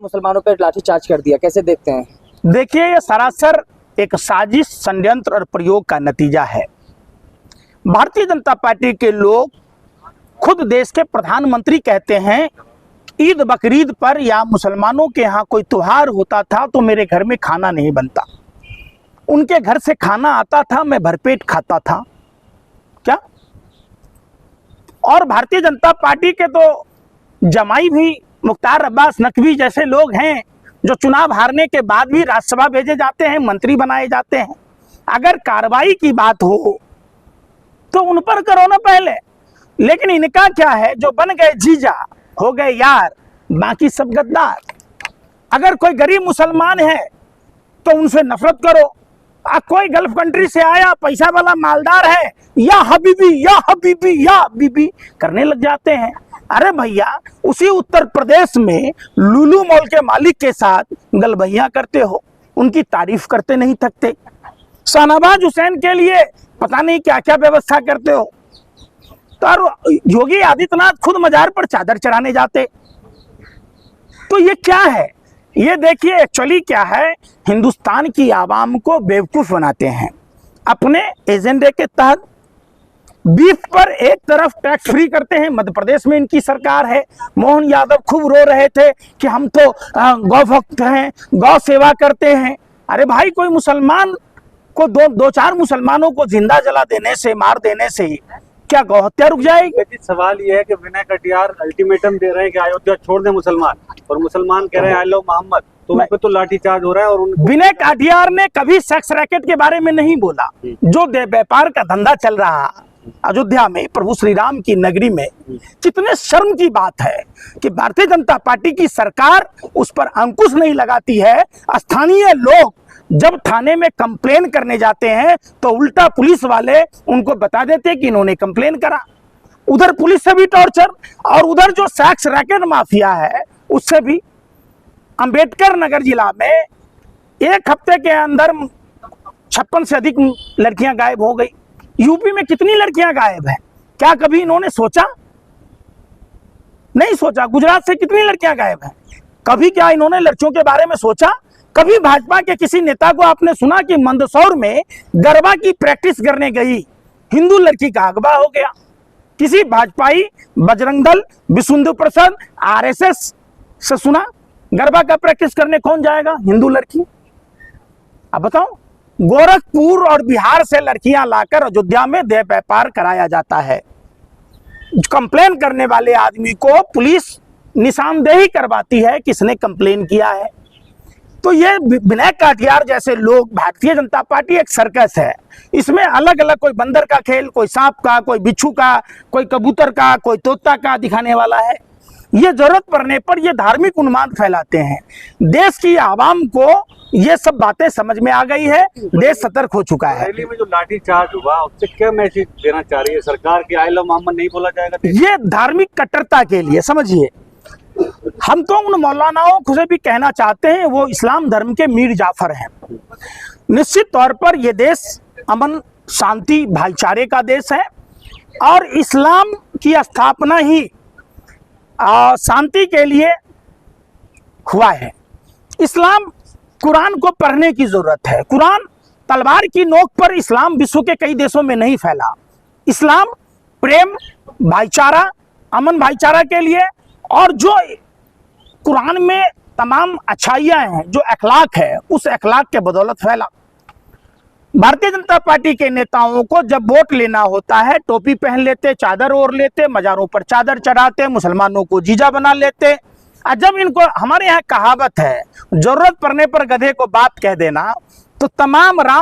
मुसलमानों पर लाठीचार्ज कर दिया, कैसे देखते हैं? देखिए, ये सरासर एक साजिश, षड्यंत्र और प्रयोग का नतीजा है। भारतीय जनता पार्टी के लोग खुद देश के प्रधानमंत्री कहते हैं, ईद बकरीद पर या मुसलमानों के यहाँ कोई त्योहार होता था तो मेरे घर में खाना नहीं बनता, उनके घर से खाना आता था, मैं भरपेट खाता था। क्या? और भारतीय जनता पार्टी के तो जमाई भी मुख्तार अब्बास नकवी जैसे लोग हैं जो चुनाव हारने के बाद भी राज्यसभा भेजे जाते हैं, मंत्री बनाए जाते हैं। अगर कार्रवाई की बात हो तो उन पर करो ना पहले, लेकिन इनका क्या है, जो बन गए जीजा हो गए यार, बाकी सब गद्दार। अगर कोई गरीब मुसलमान है तो उनसे नफरत करो, कोई गल्फ कंट्री से आया पैसा वाला मालदार है, या हबीबी या हबीबी या बीबी करने लग जाते हैं। अरे भैया, उसी उत्तर प्रदेश में लुलु मॉल के मालिक के साथ गलबैया करते हो, उनकी तारीफ करते नहीं थकते। शाहनवाज हुसैन के लिए पता नहीं क्या क्या व्यवस्था करते हो। तो योगी आदित्यनाथ खुद मजार पर चादर चढ़ाने जाते। तो ये क्या है? ये देखिए, एक्चुअली क्या है, हिंदुस्तान की आवाम को बेवकूफ बनाते हैं अपने एजेंडे के तहत। बीफ पर एक तरफ टैक्स फ्री करते हैं, मध्य प्रदेश में इनकी सरकार है। मोहन यादव खूब रो रहे थे कि हम तो गौ भक्त हैं, गौ सेवा करते हैं। अरे भाई, कोई मुसलमान को दो चार मुसलमानों को जिंदा जला देने से, मार देने से क्या गौ हत्या रुक जाएगी? सवाल ये है कि विनय कटियार अल्टीमेटम दे रहे हैं कि अयोध्या छोड़ दें मुसलमान, और मुसलमान कह रहे हैं आई लव मोहम्मद, तो उन पे तो लाठीचार्ज हो रहा है। और विनय कटियार ने कभी सेक्स रैकेट के बारे में नहीं बोला। जो व्यापार का धंधा चल रहा अयोध्या में, प्रभु श्री राम की नगरी में, कितने शर्म की बात है कि भारतीय जनता पार्टी की सरकार उस पर अंकुश नहीं लगाती है। स्थानीय लोग जब थाने में कंप्लेन करने जाते हैं तो उल्टा पुलिस वाले उनको बता देते हैं कि इन्होंने कंप्लेन करा। उधर पुलिस से भी टॉर्चर, और उधर जो सेक्स रैकेट माफिया है उससे भी। अंबेडकर नगर जिला में एक हफ्ते के अंदर 56 से अधिक लड़कियां गायब हो गई। यूपी में कितनी लड़कियां गायब हैं? क्या कभी इन्होंने सोचा? नहीं सोचा। गुजरात से कितनी लड़कियां गायब हैं? कभी क्या इन्होंने लड़कियों के बारे में सोचा? कभी भाजपा के किसी नेता को आपने सुना कि मंदसौर में गरबा की प्रैक्टिस करने गई हिंदू लड़की का अगवा हो गया? किसी भाजपाई, बजरंग दल, विश्व हिंदू परिषद, आरएसएस से सुना? गरबा का प्रैक्टिस करने कौन जाएगा? हिंदू लड़की। अब बताओ, गोरखपुर और बिहार से लड़कियां लाकर अयोध्या में देह व्यापार कराया जाता है। कंप्लेन करने वाले आदमी को पुलिस निशानदेही करवाती है किसने कंप्लेन किया है। तो ये विनय कटियार जैसे लोग, भारतीय जनता पार्टी एक सर्कस है, इसमें अलग अलग, कोई बंदर का खेल, कोई सांप का, कोई बिच्छू का, कोई कबूतर का, कोई तोता का दिखाने वाला है। ये जरूरत पड़ने पर ये धार्मिक उन्माद फैलाते हैं। देश की आवाम को ये सब बातें समझ में आ गई है, देश सतर्क हो चुका है। रैली में जो लाठीचार्ज हुआ उससे क्या मैसेज देना चाह रही है सरकार की? आई लव मोहम्मद नहीं बोला जाएगा? ये धार्मिक कट्टरता के लिए, समझिए, हम तो उन मौलानाओं को से भी कहना चाहते हैं, वो इस्लाम धर्म के मीर जाफर हैं। निश्चित तौर पर यह देश अमन, शांति, भाईचारे का देश है, और इस्लाम की स्थापना ही शांति के लिए हुआ है। इस्लाम, कुरान को पढ़ने की जरूरत है। कुरान तलवार की नोक पर इस्लाम विश्व के कई देशों में नहीं फैला। इस्लाम प्रेम, भाईचारा, अमन भाईचारा के लिए, और जो कुरान में तमाम अच्छाइयां हैं, जो अखलाक है, उस अखलाक के बदौलत फैला। भारतीय जनता पार्टी के नेताओं को जब वोट लेना होता है, टोपी पहन लेते, चादर ओढ़ लेते, मजारों पर चादर चढ़ाते, मुसलमानों को जीजा बना लेते। और जब इनको, हमारे यहाँ कहावत है, जरूरत पड़ने पर गधे को बात कह देना, तो तमाम राम